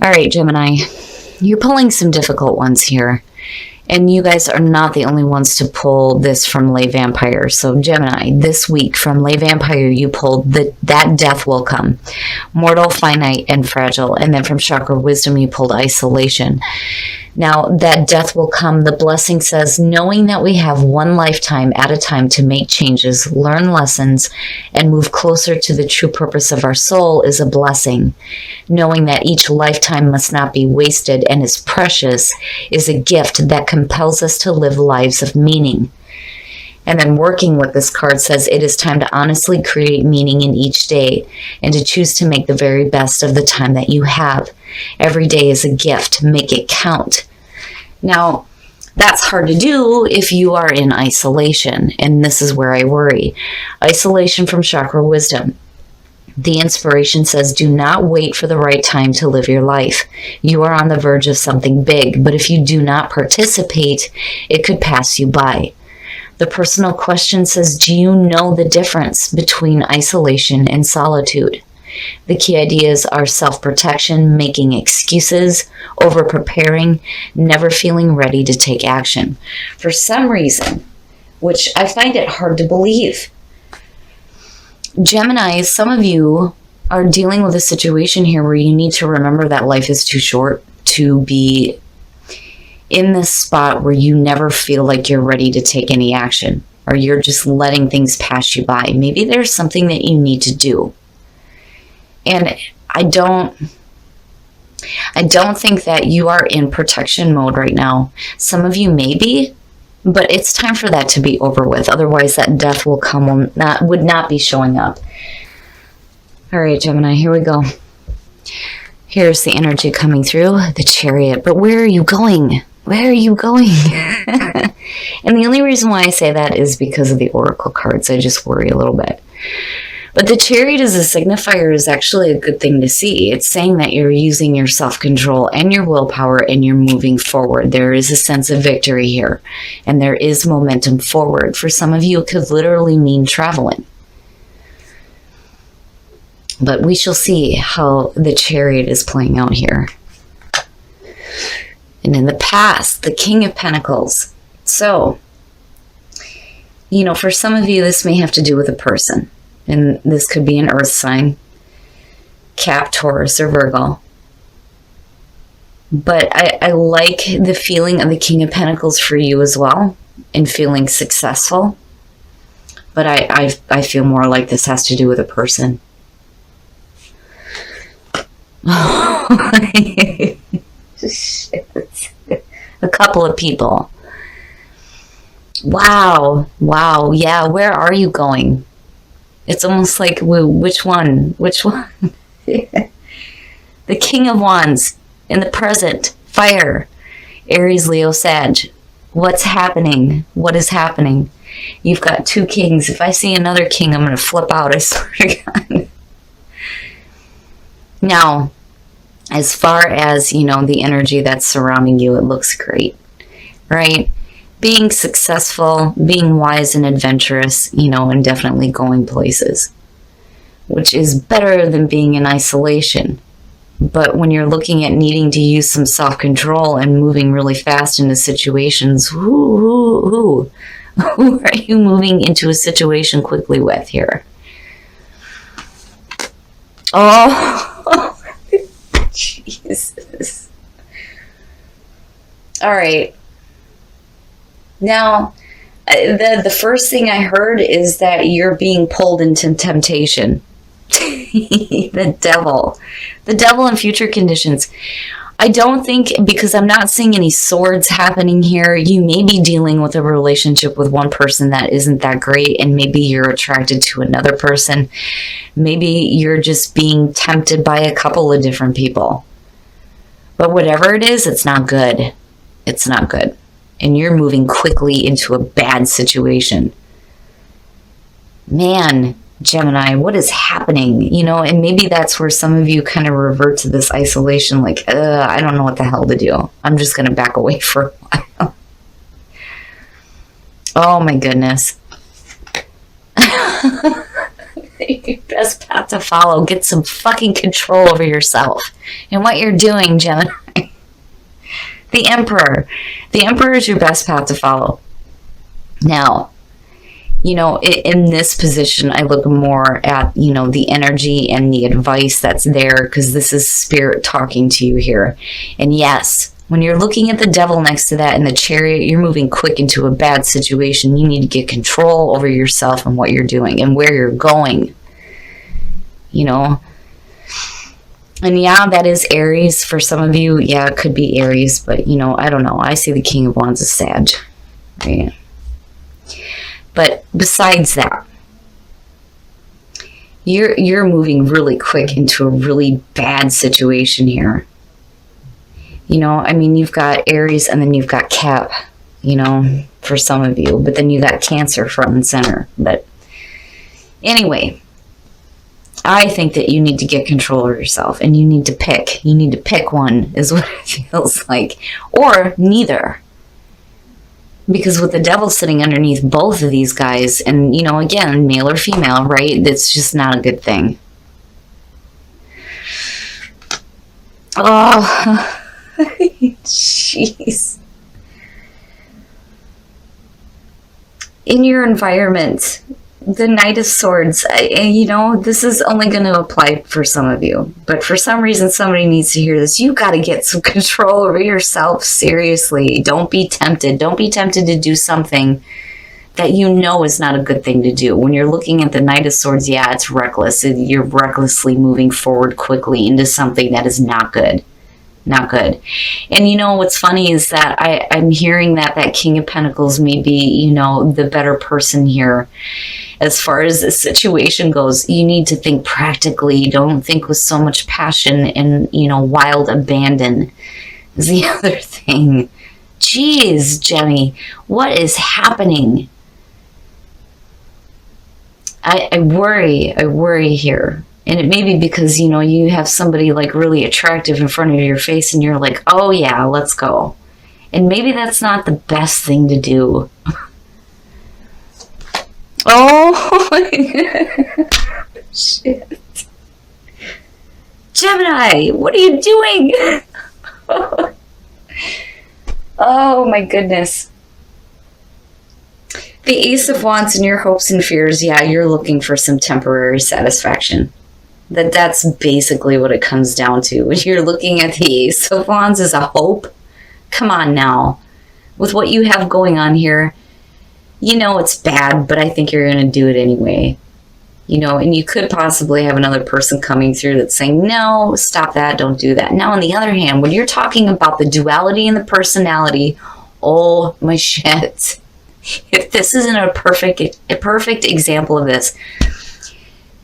All right, Gemini, you're pulling some difficult ones here. And you guys are not the only ones to pull this from Lay Vampire. So Gemini, this week from Lay Vampire, you pulled that death will come. Mortal, finite, and fragile. And then from Chakra Wisdom, you pulled isolation. Now, that death will come, the blessing says, knowing that we have one lifetime at a time to make changes, learn lessons, and move closer to the true purpose of our soul is a blessing. Knowing that each lifetime must not be wasted and is precious is a gift that compels us to live lives of meaning. And then working with this card says it is time to honestly create meaning in each day and to choose to make the very best of the time that you have. Every day is a gift. Make it count. Now, that's hard to do if you are in isolation, and this is where I worry. Isolation from Chakra Wisdom. The inspiration says, do not wait for the right time to live your life. You are on the verge of something big, but if you do not participate, it could pass you by. The personal question says, do you know the difference between isolation and solitude? The key ideas are self-protection, making excuses, over-preparing, never feeling ready to take action. For some reason, which I find it hard to believe, Gemini, some of you are dealing with a situation here where you need to remember that life is too short to be in this spot where you never feel like you're ready to take any action, or you're just letting things pass you by. Maybe there's something that you need to do. And I don't think that you are in protection mode right now. Some of you may be, but it's time for that to be over with. Otherwise, that death will come, would not be showing up. All right, Gemini, here we go. Here's the energy coming through, the Chariot. But where are you going? Where are you going? And the only reason why I say that is because of the Oracle cards. I just worry a little bit. But the Chariot as a signifier is actually a good thing to see. It's saying that you're using your self-control and your willpower and you're moving forward. There is a sense of victory here. And there is momentum forward. For some of you, it could literally mean traveling. But we shall see how the Chariot is playing out here. And in the past, the King of Pentacles. So, you know, for some of you, this may have to do with a person. And this could be an earth sign, Cap, Taurus, or Virgo. But I like the feeling of the King of Pentacles for you as well, and feeling successful. But I feel more like this has to do with a person. Shit. A couple of people. Wow. Yeah, where are you going? It's almost like, which one? The King of Wands in the present, fire, Aries, Leo, Sag. What's happening? What is happening? You've got two kings. If I see another king, I'm going to flip out, I swear to God. Now, as far as, you know, the energy that's surrounding you, it looks great, right? Being successful, being wise and adventurous, you know, and definitely going places, which is better than being in isolation. But when you're looking at needing to use some self-control and moving really fast into situations, who are you moving into a situation quickly with here? Oh, Jesus. All right. Now, the first thing I heard is that you're being pulled into temptation. The devil in future conditions. I don't think, because I'm not seeing any swords happening here, you may be dealing with a relationship with one person that isn't that great, and maybe you're attracted to another person. Maybe you're just being tempted by a couple of different people. But whatever it is, it's not good. It's not good. And you're moving quickly into a bad situation. Man, Gemini, what is happening? You know, and maybe that's where some of you kind of revert to this isolation, like, I don't know what the hell to do. I'm just going to back away for a while. Oh my goodness. Your best path to follow. Get some fucking control over yourself and what you're doing, Gemini. The Emperor. The Emperor is your best path to follow. Now, in this position, I look more at, the energy and the advice that's there, because this is Spirit talking to you here. And yes, when you're looking at the Devil next to that in the Chariot, you're moving quick into a bad situation. You need to get control over yourself and what you're doing and where you're going. And yeah, that is Aries for some of you. Yeah, it could be Aries, but I don't know. I see the King of Wands as Sag, right? But besides that, you're moving really quick into a really bad situation here. You've got Aries and then you've got Cap, for some of you, but then you got Cancer front and center. But anyway, I think that you need to get control of yourself, and you need to pick. You need to pick one, is what it feels like. Or neither. Because with the Devil sitting underneath both of these guys, and, again, male or female, right? That's just not a good thing. Oh, jeez. In your environment, the Knight of Swords, this is only going to apply for some of you. But for some reason, somebody needs to hear this. You got to get some control over yourself. Seriously. Don't be tempted. Don't be tempted to do something that is not a good thing to do. When you're looking at the Knight of Swords, yeah, it's reckless. You're recklessly moving forward quickly into something that is not good. Not good. And what's funny is that I'm hearing that King of Pentacles may be, the better person here. As far as the situation goes, you need to think practically. Don't think with so much passion and, wild abandon is the other thing. Jeez, Jenny, what is happening? I worry here. And it may be because, you have somebody like really attractive in front of your face and you're like, oh yeah, let's go. And maybe that's not the best thing to do. Oh, shit. Gemini, what are you doing? Oh my goodness. The Ace of Wands and your hopes and fears, yeah, you're looking for some temporary satisfaction. That's basically what it comes down to. When you're looking at the Ace of Wands as a hope, come on now. With what you have going on here, it's bad, but I think you're going to do it anyway. And you could possibly have another person coming through that's saying, no, stop that, don't do that. Now, on the other hand, when you're talking about the duality and the personality, oh my shit. If this isn't a perfect example of this,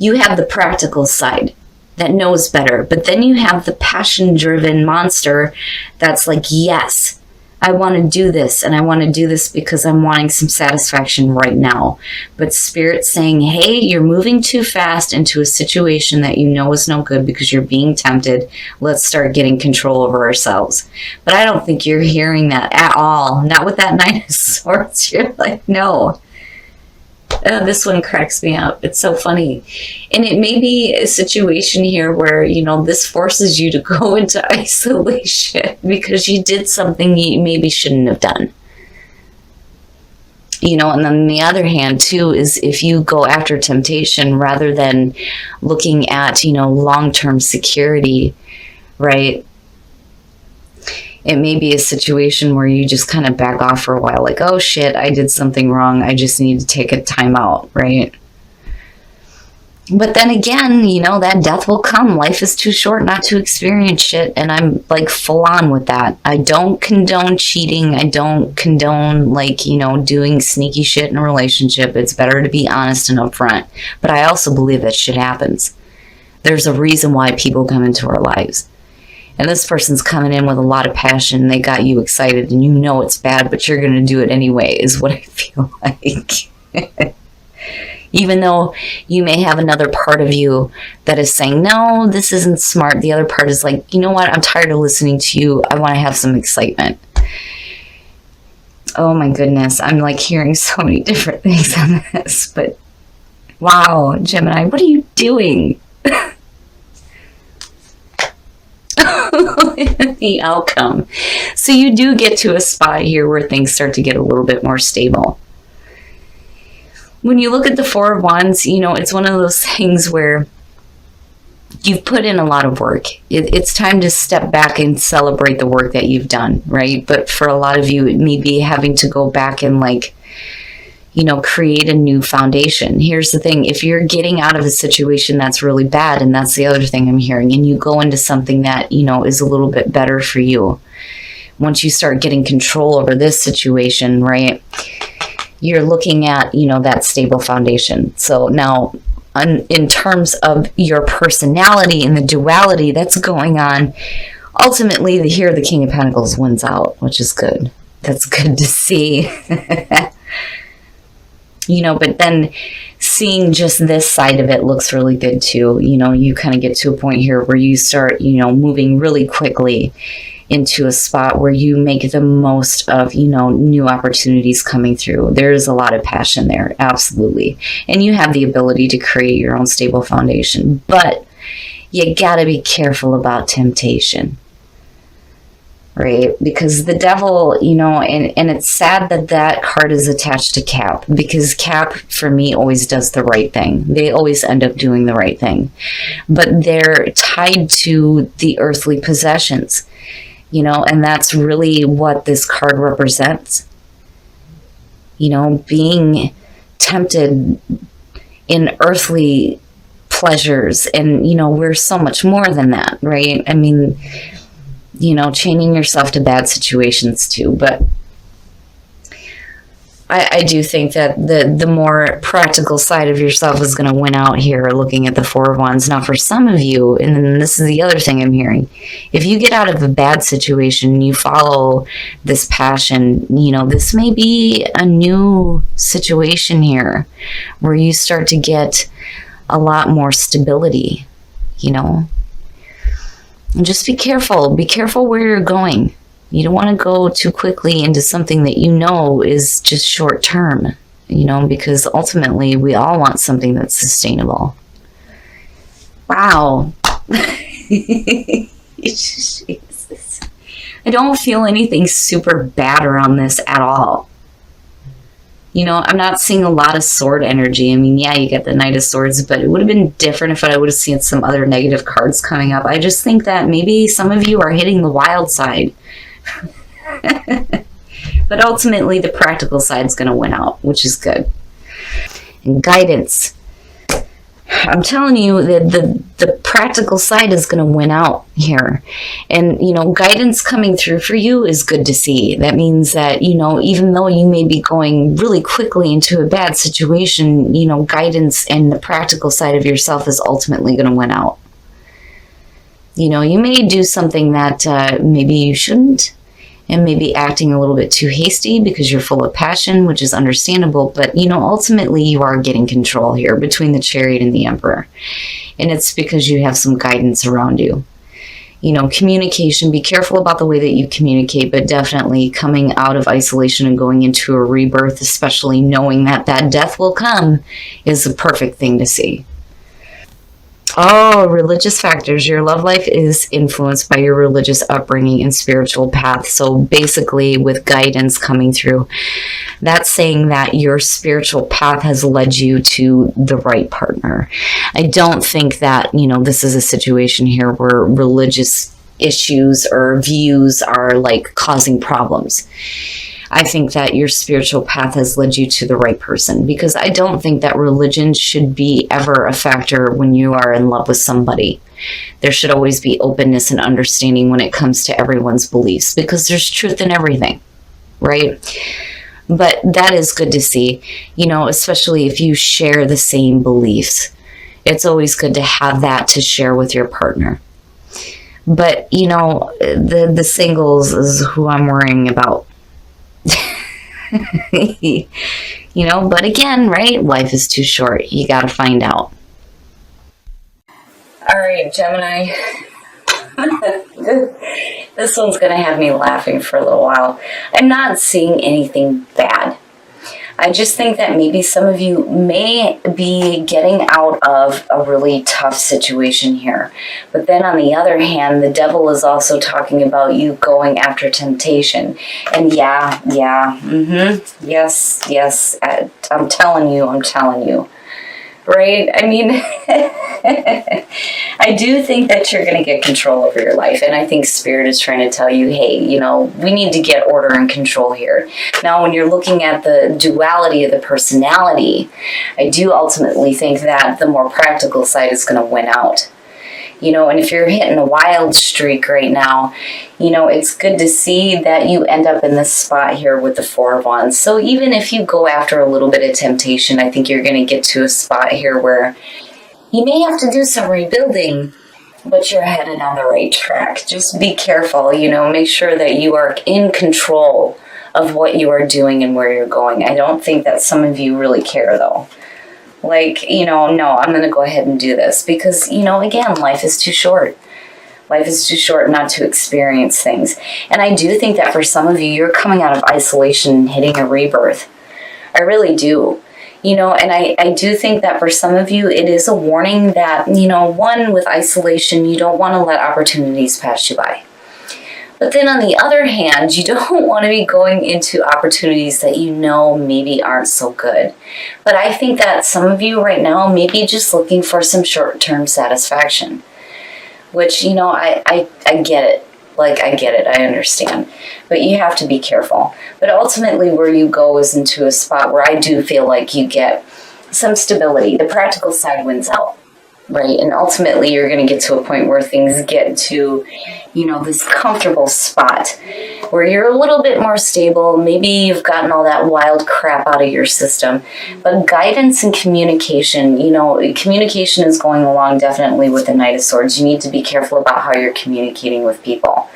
you have the practical side that knows better, but then you have the passion-driven monster that's like, yes, I want to do this, and I want to do this because I'm wanting some satisfaction right now. But Spirit's saying, hey, you're moving too fast into a situation that is no good because you're being tempted. Let's start getting control over ourselves. But I don't think you're hearing that at all. Not with that Knight of Swords. You're like, no. This one cracks me up. It's so funny. And it may be a situation here where, this forces you to go into isolation because you did something you maybe shouldn't have done. And then on the other hand, too, is if you go after temptation rather than looking at, long-term security, right? It may be a situation where you just kind of back off for a while, like, oh shit, I did something wrong. I just need to take a time out, right? But then again, that death will come. Life is too short not to experience shit. And I'm like full on with that. I don't condone cheating. I don't condone doing sneaky shit in a relationship. It's better to be honest and upfront. But I also believe that shit happens. There's a reason why people come into our lives. And this person's coming in with a lot of passion. They got you excited and it's bad, but you're going to do it anyway, is what I feel like. Even though you may have another part of you that is saying, no, this isn't smart. The other part is like, you know what? I'm tired of listening to you. I want to have some excitement. Oh my goodness. I'm like hearing so many different things on this, but Wow, Gemini, what are you doing? The outcome. So you do get to a spot here where things start to get a little bit more stable. When you look at the Four of Wands, it's one of those things where you've put in a lot of work. It's time to step back and celebrate the work that you've done, right? But for a lot of you, it may be having to go back and create a new foundation. Here's the thing. If you're getting out of a situation that's really bad, and that's the other thing I'm hearing, and you go into something that, is a little bit better for you, once you start getting control over this situation, right, you're looking at, that stable foundation. So now, in terms of your personality and the duality that's going on, ultimately, here the King of Pentacles wins out, which is good. That's good to see. But then seeing just this side of it looks really good too. You kind of get to a point here where you start, moving really quickly into a spot where you make the most of, new opportunities coming through. There's a lot of passion there, absolutely. And you have the ability to create your own stable foundation. But you gotta be careful about temptation. Right? Because the devil, and it's sad that card is attached to Cap, because Cap, for me, always does the right thing. They always end up doing the right thing. But they're tied to the earthly possessions, and that's really what this card represents. Being tempted in earthly pleasures, and, we're so much more than that, right? I mean, chaining yourself to bad situations too. But I do think that the more practical side of yourself is going to win out here, looking at the Four of Wands. Now, for some of you, and then this is the other thing I'm hearing, if you get out of a bad situation, you follow this passion, this may be a new situation here where you start to get a lot more stability, And just be careful. Be careful where you're going. You don't want to go too quickly into something that is just short term, because ultimately we all want something that's sustainable. Wow. Jesus. I don't feel anything super bad around this at all. I'm not seeing a lot of sword energy. I mean, yeah, you get the Knight of Swords, but it would have been different if I would have seen some other negative cards coming up. I just think that maybe some of you are hitting the wild side. But ultimately, the practical side is going to win out, which is good. And guidance. I'm telling you that the practical side is going to win out here. And, guidance coming through for you is good to see. That means that, even though you may be going really quickly into a bad situation, guidance and the practical side of yourself is ultimately going to win out. You may do something that maybe you shouldn't, and maybe acting a little bit too hasty because you're full of passion, which is understandable. But, ultimately you are getting control here between the Chariot and the Emperor. And it's because you have some guidance around you. Communication, be careful about the way that you communicate, but definitely coming out of isolation and going into a rebirth, especially knowing that death will come, is a perfect thing to see. Oh, religious factors. Your love life is influenced by your religious upbringing and spiritual path. So basically, with guidance coming through, that's saying that your spiritual path has led you to the right partner. I don't think that, this is a situation here where religious issues or views are causing problems. I think that your spiritual path has led you to the right person, because I don't think that religion should be ever a factor when you are in love with somebody. There should always be openness and understanding when it comes to everyone's beliefs, because there's truth in everything, right? But that is good to see, especially if you share the same beliefs. It's always good to have that to share with your partner. But, the singles is who I'm worrying about. But again, right? Life is too short. You got to find out. All right, Gemini. This one's going to have me laughing for a little while. I'm not seeing anything bad. I just think that maybe some of you may be getting out of a really tough situation here. But then on the other hand, the devil is also talking about you going after temptation. And yes, I'm telling you. Right? I mean, I do think that you're going to get control over your life. And I think Spirit is trying to tell you, hey, we need to get order and control here. Now, when you're looking at the duality of the personality, I do ultimately think that the more practical side is going to win out. And if you're hitting a wild streak right now, it's good to see that you end up in this spot here with the Four of Wands. So even if you go after a little bit of temptation, I think you're going to get to a spot here where you may have to do some rebuilding, but you're headed on the right track. Just be careful, make sure that you are in control of what you are doing and where you're going. I don't think that some of you really care, though. No, I'm going to go ahead and do this because, again, life is too short. Life is too short not to experience things. And I do think that for some of you, you're coming out of isolation and hitting a rebirth. I really do. And I do think that for some of you, it is a warning that, one, with isolation, you don't want to let opportunities pass you by. But then on the other hand, you don't want to be going into opportunities that maybe aren't so good. But I think that some of you right now may be just looking for some short-term satisfaction, which, I get it. I get it. I understand. But you have to be careful. But ultimately where you go is into a spot where I do feel like you get some stability. The practical side wins out. Right, and ultimately you're going to get to a point where things get to, this comfortable spot where you're a little bit more stable. Maybe you've gotten all that wild crap out of your system. But guidance and communication, communication is going along definitely with the Knight of Swords. You need to be careful about how you're communicating with people.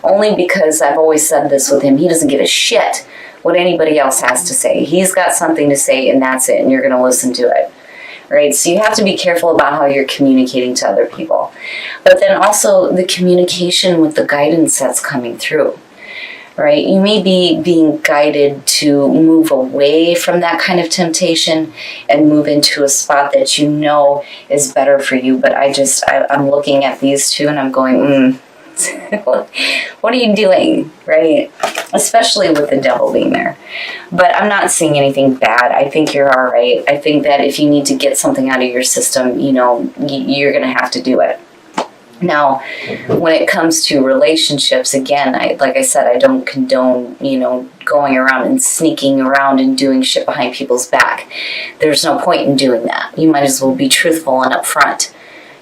Only because I've always said this with him, he doesn't give a shit what anybody else has to say. He's got something to say and that's it, and you're going to listen to it. Right, so you have to be careful about how you're communicating to other people. But then also the communication with the guidance that's coming through. Right, you may be being guided to move away from that kind of temptation and move into a spot that is better for you. But I'm looking at these two and I'm going, what are you doing, right? Especially with the devil being there. But I'm not seeing anything bad. I think you're all right. I think that if you need to get something out of your system, you're going to have to do it. Now, when it comes to relationships, again, like I said, I don't condone, going around and sneaking around and doing shit behind people's back. There's no point in doing that. You might as well be truthful and upfront.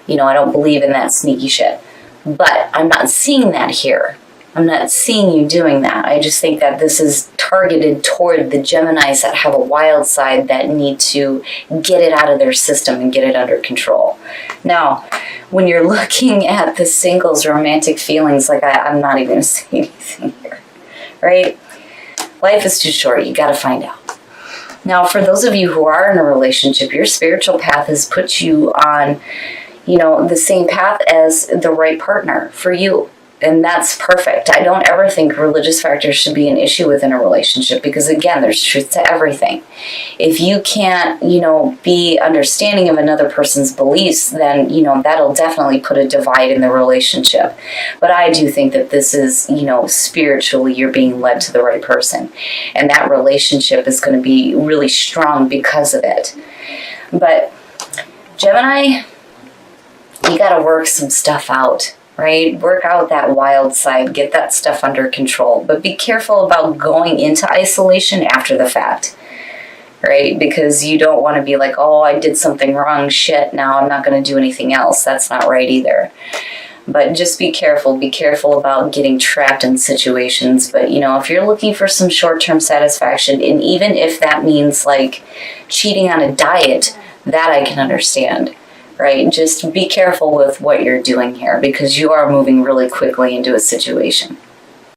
I don't believe in that sneaky shit. But I'm not seeing that here. I'm not seeing you doing that. I just think that this is targeted toward the Geminis that have a wild side that need to get it out of their system and get it under control. Now, when you're looking at the singles romantic feelings, I'm not even going to say anything here, right? Life is too short. You got to find out. Now, for those of you who are in a relationship, your spiritual path has put you on the same path as the right partner for you. And that's perfect. I don't ever think religious factors should be an issue within a relationship because, again, there's truth to everything. If you can't, be understanding of another person's beliefs, then, that'll definitely put a divide in the relationship. But I do think that this is, spiritually, you're being led to the right person. And that relationship is going to be really strong because of it. But Gemini, you got to work some stuff out, right? Work out that wild side, get that stuff under control, but be careful about going into isolation after the fact, right? Because you don't want to be like, oh, I did something wrong, shit, now I'm not going to do anything else. That's not right either. But just be careful about getting trapped in situations. But, if you're looking for some short-term satisfaction, and even if that means cheating on a diet, that I can understand. Right? Just be careful with what you're doing here because you are moving really quickly into a situation.